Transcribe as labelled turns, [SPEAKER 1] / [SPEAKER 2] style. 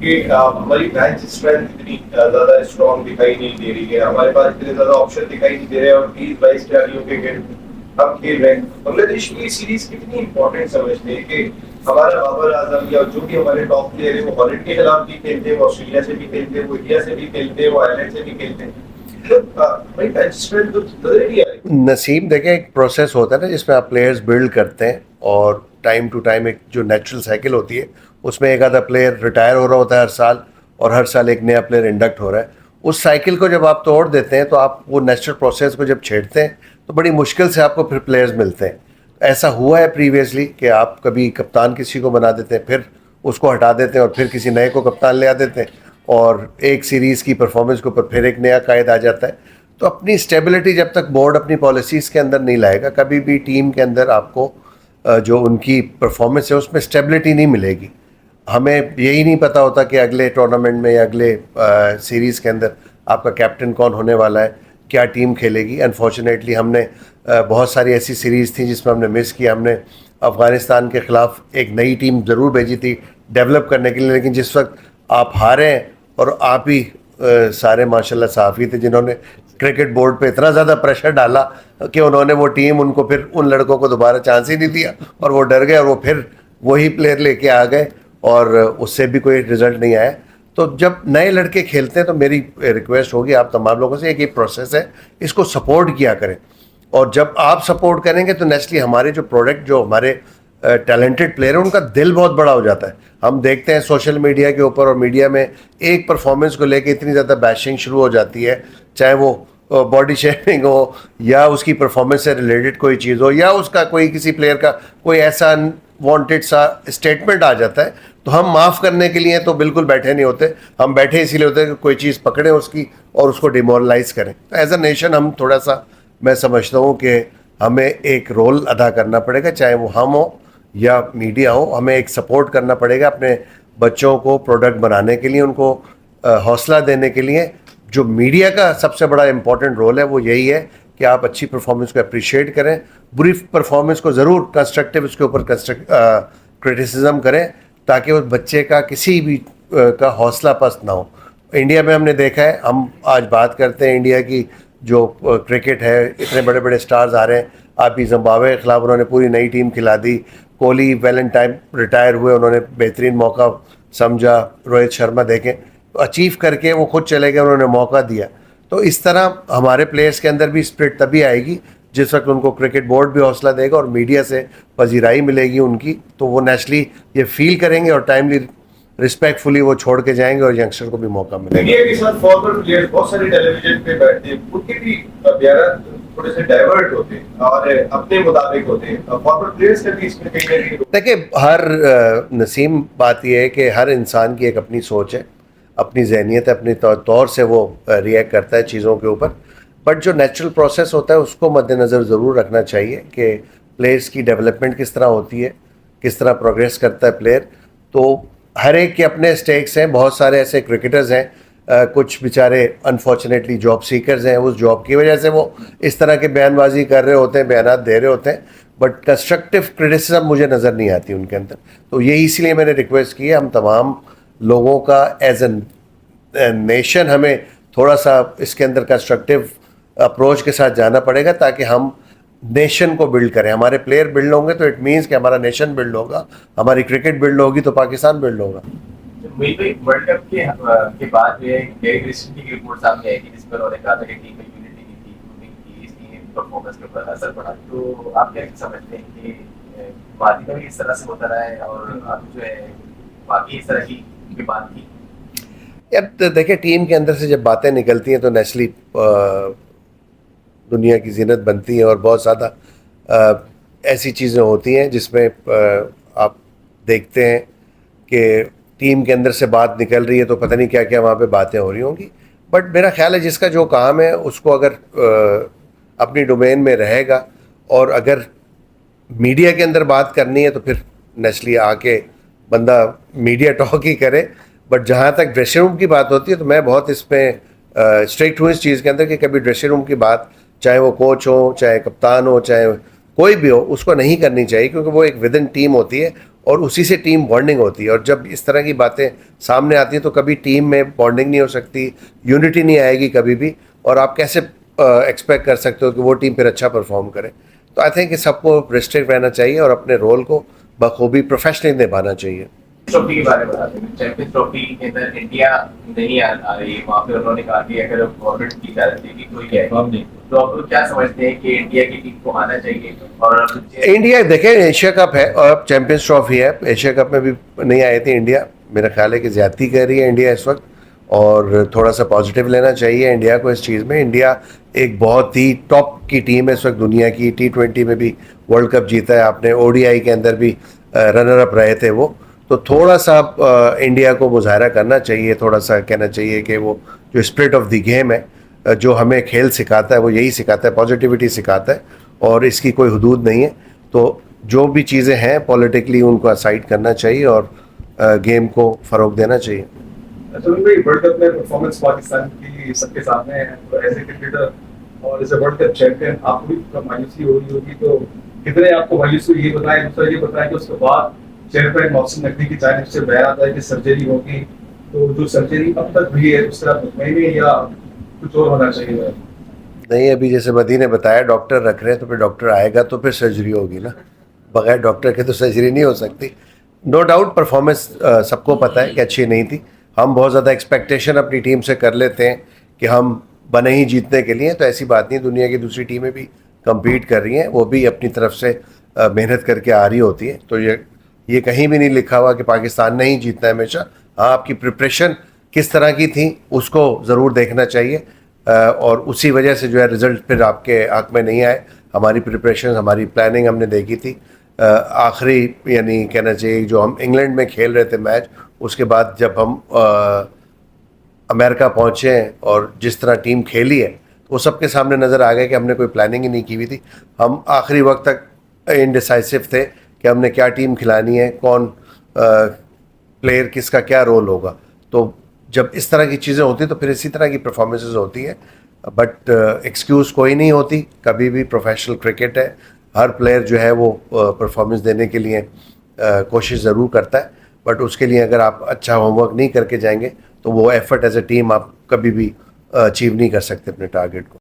[SPEAKER 1] कि हमारी bench strength इतनी ज्यादा स्ट्रॉन्ग दिखाई नहीं दे रही है, हमारे पास इतने ज्यादा ऑप्शन दिखाई नहीं दे रहे हैं और 20-22 खिलाड़ियों के हम खेल रहे हैं। बांग्लादेश की सीरीज कितनी इंपॉर्टेंट समझते हैं कि हमारा बाबर आजम या जो भी हमारे टॉप प्लेयर है वो हॉलैंड के खिलाफ भी खेलते हैं, वो ऑस्ट्रेलिया से भी खेलते हैं, वो इंडिया से भी खेलते हैं, वो आयरलैंड से भी खेलते हैं। भाई बेंच स्ट्रेंथ तो नजर ही नहीं आ रही।
[SPEAKER 2] नसीब देखें, एक प्रोसेस होता है ना जिसमें आप प्लेयर्स बिल्ड करते हैं और टाइम टू टाइम एक जो नेचुरल साइकिल होती है उसमें एक आधा प्लेयर रिटायर हो रहा होता है हर साल, और हर साल एक नया प्लेयर इंडक्ट हो रहा है। उस साइकिल को जब आप तोड़ देते हैं तो आप वो नेचुरल प्रोसेस को जब छेड़ते हैं तो बड़ी मुश्किल से आपको फिर प्लेयर्स मिलते हैं। ऐसा हुआ है प्रीवियसली कि आप कभी कप्तान किसी को बना देते हैं, फिर उसको हटा देते हैं और फिर किसी नए को कप्तान ले आ देते हैं, और एक सीरीज़ की परफॉर्मेंस के ऊपर फिर एक नया कायद आ जाता है। तो अपनी स्टेबिलिटी जब तक बोर्ड अपनी पॉलिसीज़ के अंदर नहीं लाएगा, कभी भी टीम के अंदर आपको जो उनकी परफॉर्मेंस है उसमें स्टेबिलिटी नहीं मिलेगी। हमें यही नहीं पता होता कि अगले टूर्नामेंट में या अगले सीरीज़ के अंदर आपका कैप्टन कौन होने वाला है, क्या टीम खेलेगी। अनफॉर्चुनेटली हमने बहुत सारी ऐसी सीरीज़ थी जिसमें हमने मिस किया। हमने अफ़गानिस्तान के ख़िलाफ़ एक नई टीम ज़रूर भेजी थी डेवलप करने के लिए, लेकिन जिस वक्त आप हारे हैं और आप ही सारे माशाल्लाह सहाफ़ी थे जिन्होंने क्रिकेट बोर्ड पे इतना ज़्यादा प्रेशर डाला कि उन्होंने वो टीम उनको फिर उन लड़कों को दोबारा चांस ही नहीं दिया और वो डर गए और वो फिर वही प्लेयर लेके आ गए और उससे भी कोई रिज़ल्ट नहीं आया। तो जब नए लड़के खेलते हैं तो मेरी रिक्वेस्ट होगी आप तमाम लोगों से, एक ये प्रोसेस है, इसको सपोर्ट किया करें। और जब आप सपोर्ट करेंगे तो नेचुरली हमारे जो प्रोडक्ट, जो हमारे टैलेंटेड प्लेयर हैं, उनका दिल बहुत बड़ा हो जाता है। हम देखते हैं सोशल मीडिया के ऊपर और मीडिया में एक परफॉर्मेंस को लेके इतनी ज़्यादा बैशिंग शुरू हो जाती है, चाहे वो बॉडी शेमिंग हो या उसकी परफॉर्मेंस से रिलेटेड कोई चीज़ हो या उसका कोई किसी प्लेयर का कोई ऐसा वांटेड सा स्टेटमेंट आ जाता है, तो हम माफ़ करने के लिए तो बिल्कुल बैठे नहीं होते। हम बैठे इसीलिए होते हैं कि कोई चीज़ पकड़ें उसकी और उसको डिमोरलाइज करें। तो एज अ नेशन हम थोड़ा सा, मैं समझता हूँ कि हमें एक रोल अदा करना पड़ेगा, चाहे वो हम हो या मीडिया हो। हमें एक सपोर्ट करना पड़ेगा अपने बच्चों को प्रोडक्ट बनाने के लिए, उनको हौसला देने के लिए। जो मीडिया का सबसे बड़ा इंपॉर्टेंट रोल है वो यही है कि आप अच्छी परफॉर्मेंस को अप्रिशिएट करें, बुरी परफॉर्मेंस को ज़रूर कंस्ट्रक्टिव उसके ऊपर क्रिटिसिज्म करें, ताकि उस बच्चे का किसी भी का हौसला पस्त ना हो। इंडिया में हमने देखा है, हम आज बात करते हैं इंडिया की जो क्रिकेट है, इतने बड़े बड़े स्टार्स आ रहे हैं। आप ही जिम्बाब्वे के खिलाफ उन्होंने पूरी नई टीम खिला दी। कोहली वैलेंटाइन रिटायर हुए, उन्होंने बेहतरीन मौका समझा। रोहित शर्मा देखें, अचीव करके वो खुद चले गए, उन्होंने मौका दिया। तो इस तरह हमारे प्लेयर्स के अंदर भी स्पिरिट तभी आएगी जिस वक्त उनको क्रिकेट बोर्ड भी हौसला देगा और मीडिया से पजीराई मिलेगी उनकी, तो वो नेचुरली ये फील करेंगे और टाइमली रिस्पेक्टफुली वो छोड़ के जाएंगे और यंगस्टर को भी मौका मिलेगा।
[SPEAKER 1] इंडिया के साथ फॉरवर्ड प्लेयर्स बहुत सारे टेलीविजन पे बैठते हैं, उनके भी बयान थोड़े से डाइवर्ट होते हैं और अपने मुताबिक होते हैं। फॉरवर्ड प्लेयर्स का भी इसमें कहीं ना कहीं
[SPEAKER 2] देखिए, हर नसीम बात यह है कि हर इंसान की एक अपनी सोच है, अपनी जहनीत है, अपने तौर से वो रिएक्ट करता है चीज़ों के ऊपर। बट जो नेचुरल प्रोसेस होता है उसको मद्देनज़र ज़रूर रखना चाहिए कि प्लेयर्स की डेवलपमेंट किस तरह होती है, किस तरह प्रोग्रेस करता है प्लेयर। तो हर एक के अपने स्टेक्स हैं। बहुत सारे ऐसे क्रिकेटर्स हैं, कुछ बेचारे अनफॉर्चुनेटली जॉब सीकर्स हैं, उस जॉब की वजह से वो इस तरह के बयानबाजी कर रहे होते हैं, बयानात दे रहे होते हैं, बट कंस्ट्रक्टिव क्रिटिसिज्म मुझे नज़र नहीं आती उनके अंदर। तो यही इसलिए मैंने रिक्वेस्ट की है, हम तमाम लोगों का एज ए नेशन हमें थोड़ा सा इसके अंदर कंस्ट्रक्टिव अप्रोच के साथ जाना पड़ेगा, ताकि हम नेशन को बिल्ड करें। हमारे प्लेयर बिल्ड होंगे तो इट मीन्स कि हमारा नेशन बिल्ड होगा, हमारी क्रिकेट बिल्ड होगी तो पाकिस्तान बिल्ड होगा।
[SPEAKER 3] वर्ल्ड कप के बाद जो है गेरी ग्रिसन की रिपोर्ट सामने आई थी जिसमें उन्होंने कहा था कि टीम में यूनिटी नहीं थी, टीम की इसकी परफॉर्मेंस के ऊपर असर पड़ा। तो आप क्या समझते हैं कि वादी का भी इस तरह से होता रहा है और अब जो है बाकी इस तरह की बात थी?
[SPEAKER 2] यार देखिए, टीम के अंदर से जब बातें निकलती हैं तो नेचुरली दुनिया की जीनत बनती है और बहुत ज़्यादा ऐसी चीज़ें होती हैं जिसमें आप देखते हैं कि टीम के अंदर से बात निकल रही है तो पता नहीं क्या क्या वहाँ पे बातें हो रही होंगी। बट मेरा ख्याल है जिसका जो काम है उसको अगर अपनी डोमेन में रहेगा और अगर मीडिया के अंदर बात करनी है तो फिर नेचुरली आके बंदा मीडिया टॉक ही करे। बट जहाँ तक ड्रेसिंग रूम की बात होती है तो मैं बहुत इसमें स्ट्रिक्ट हूँ इस चीज़ के अंदर कि कभी ड्रेसिंग रूम की बात, चाहे वो कोच हो, चाहे कप्तान हो, चाहे कोई भी हो, उसको नहीं करनी चाहिए, क्योंकि वो एक विद इन टीम होती है और उसी से टीम बॉन्डिंग होती है। और जब इस तरह की बातें सामने आती हैं तो कभी टीम में बॉन्डिंग नहीं हो सकती, यूनिटी नहीं आएगी कभी भी, और आप कैसे एक्सपेक्ट कर सकते हो कि वो टीम फिर अच्छा परफॉर्म करे। तो आई थिंक कि सबको रिस्ट्रिक्ट रहना चाहिए और अपने रोल को बखूबी प्रोफेशनली निभाना चाहिए।
[SPEAKER 3] ट्रॉफी के बारे में बता दें, चैंपियंस ट्रॉफी के अंदर इंडिया नहीं आ रही है, वहाँ पे उन्होंने कहा कि अगर गवर्नमेंट की तरफ से भी कोई है नहीं, तो आप लोग क्या समझते हैं कि इंडिया की टीम को आना चाहिए? और
[SPEAKER 2] इंडिया देखें, एशिया कप है और चैंपियंस ट्रॉफी है, एशिया कप में भी नहीं आई थी इंडिया। मेरा ख्याल है कि ज्यादती कर रही है इंडिया इस वक्त, और थोड़ा सा पॉजिटिव लेना चाहिए इंडिया को इस चीज़ में। इंडिया एक बहुत ही टॉप की टीम है इस वक्त दुनिया की, T20 में भी वर्ल्ड कप जीता है आपने, ODI के अंदर भी रनर अप रहे थे वो। तो थोड़ा सा इंडिया को मुजाहरा करना चाहिए, थोड़ा सा कहना चाहिए कि वो जो स्पिरिट ऑफ द गेम है, जो हमें खेल सिखाता है वो यही सिखाता है, पॉजिटिविटी सिखाता है, और इसकी कोई हदूद नहीं है। तो जो भी चीज़ें हैं पॉलिटिकली उनको असाइड करना चाहिए और गेम को फ़रोग देना चाहिए।
[SPEAKER 4] सुनील भाई, वर्ल्ड कप में परफॉर्मेंस पाकिस्तान की सबके सामने है, तो एज ए क्रिकेटर और as a world cup champion आपको भी मायूसी हो रही होगी, तो कितने आपको मायूसी ये बताएं, दूसरा ये बताएं कि उसके बाद चेयरमैन मोहसिन नकवी की जानिब से बयान आता है कि सर्जरी होगी, तो जो सर्जरी अब तक हुई है उससे आप मुतमईन हैं या कुछ और होना चाहिए?
[SPEAKER 2] नहीं, अभी जैसे मदी ने बताया डॉक्टर रख रहे हैं, तो फिर डॉक्टर आएगा तो फिर सर्जरी होगी ना, बगैर डॉक्टर के तो सर्जरी नहीं हो सकती। नो डाउट परफॉर्मेंस सबको पता है कि अच्छी नहीं थी। हम बहुत ज़्यादा एक्सपेक्टेशन अपनी टीम से कर लेते हैं कि हम बने ही जीतने के लिए, तो ऐसी बात नहीं, दुनिया की दूसरी टीमें भी कम्पीट कर रही हैं, वो भी अपनी तरफ से मेहनत करके आ रही होती है। तो ये कहीं भी नहीं लिखा हुआ कि पाकिस्तान ने ही जीतना है हमेशा। हाँ, आपकी प्रिपरेशन किस तरह की थी उसको ज़रूर देखना चाहिए, और उसी वजह से जो है रिज़ल्ट फिर आपके हक में नहीं आए। हमारी प्रिपरेशन, हमारी प्लानिंग हमने देखी थी। आखिरी यानी कहना चाहिए जो हम इंग्लैंड में खेल रहे थे मैच, उसके बाद जब हम अमेरिका पहुँचे हैं और जिस तरह टीम खेली है, तो वो सबके सामने नज़र आ गया कि हमने कोई प्लानिंग ही नहीं की हुई थी। हम आखिरी वक्त तक इनडिसाइसिव थे कि हमने क्या टीम खिलानी है, कौन प्लेयर किसका क्या रोल होगा। तो जब इस तरह की चीज़ें होती तो फिर इसी तरह की परफॉर्मेंसेस होती हैं। बट एक्सक्यूज़ कोई नहीं होती कभी भी, प्रोफेशनल क्रिकेट है, हर प्लेयर जो है वो परफॉर्मेंस देने के लिए कोशिश ज़रूर करता है, बट उसके लिए अगर आप अच्छा होमवर्क नहीं करके जाएंगे तो वो एफर्ट एज ए टीम आप कभी भी अचीव नहीं कर सकते अपने टारगेट को।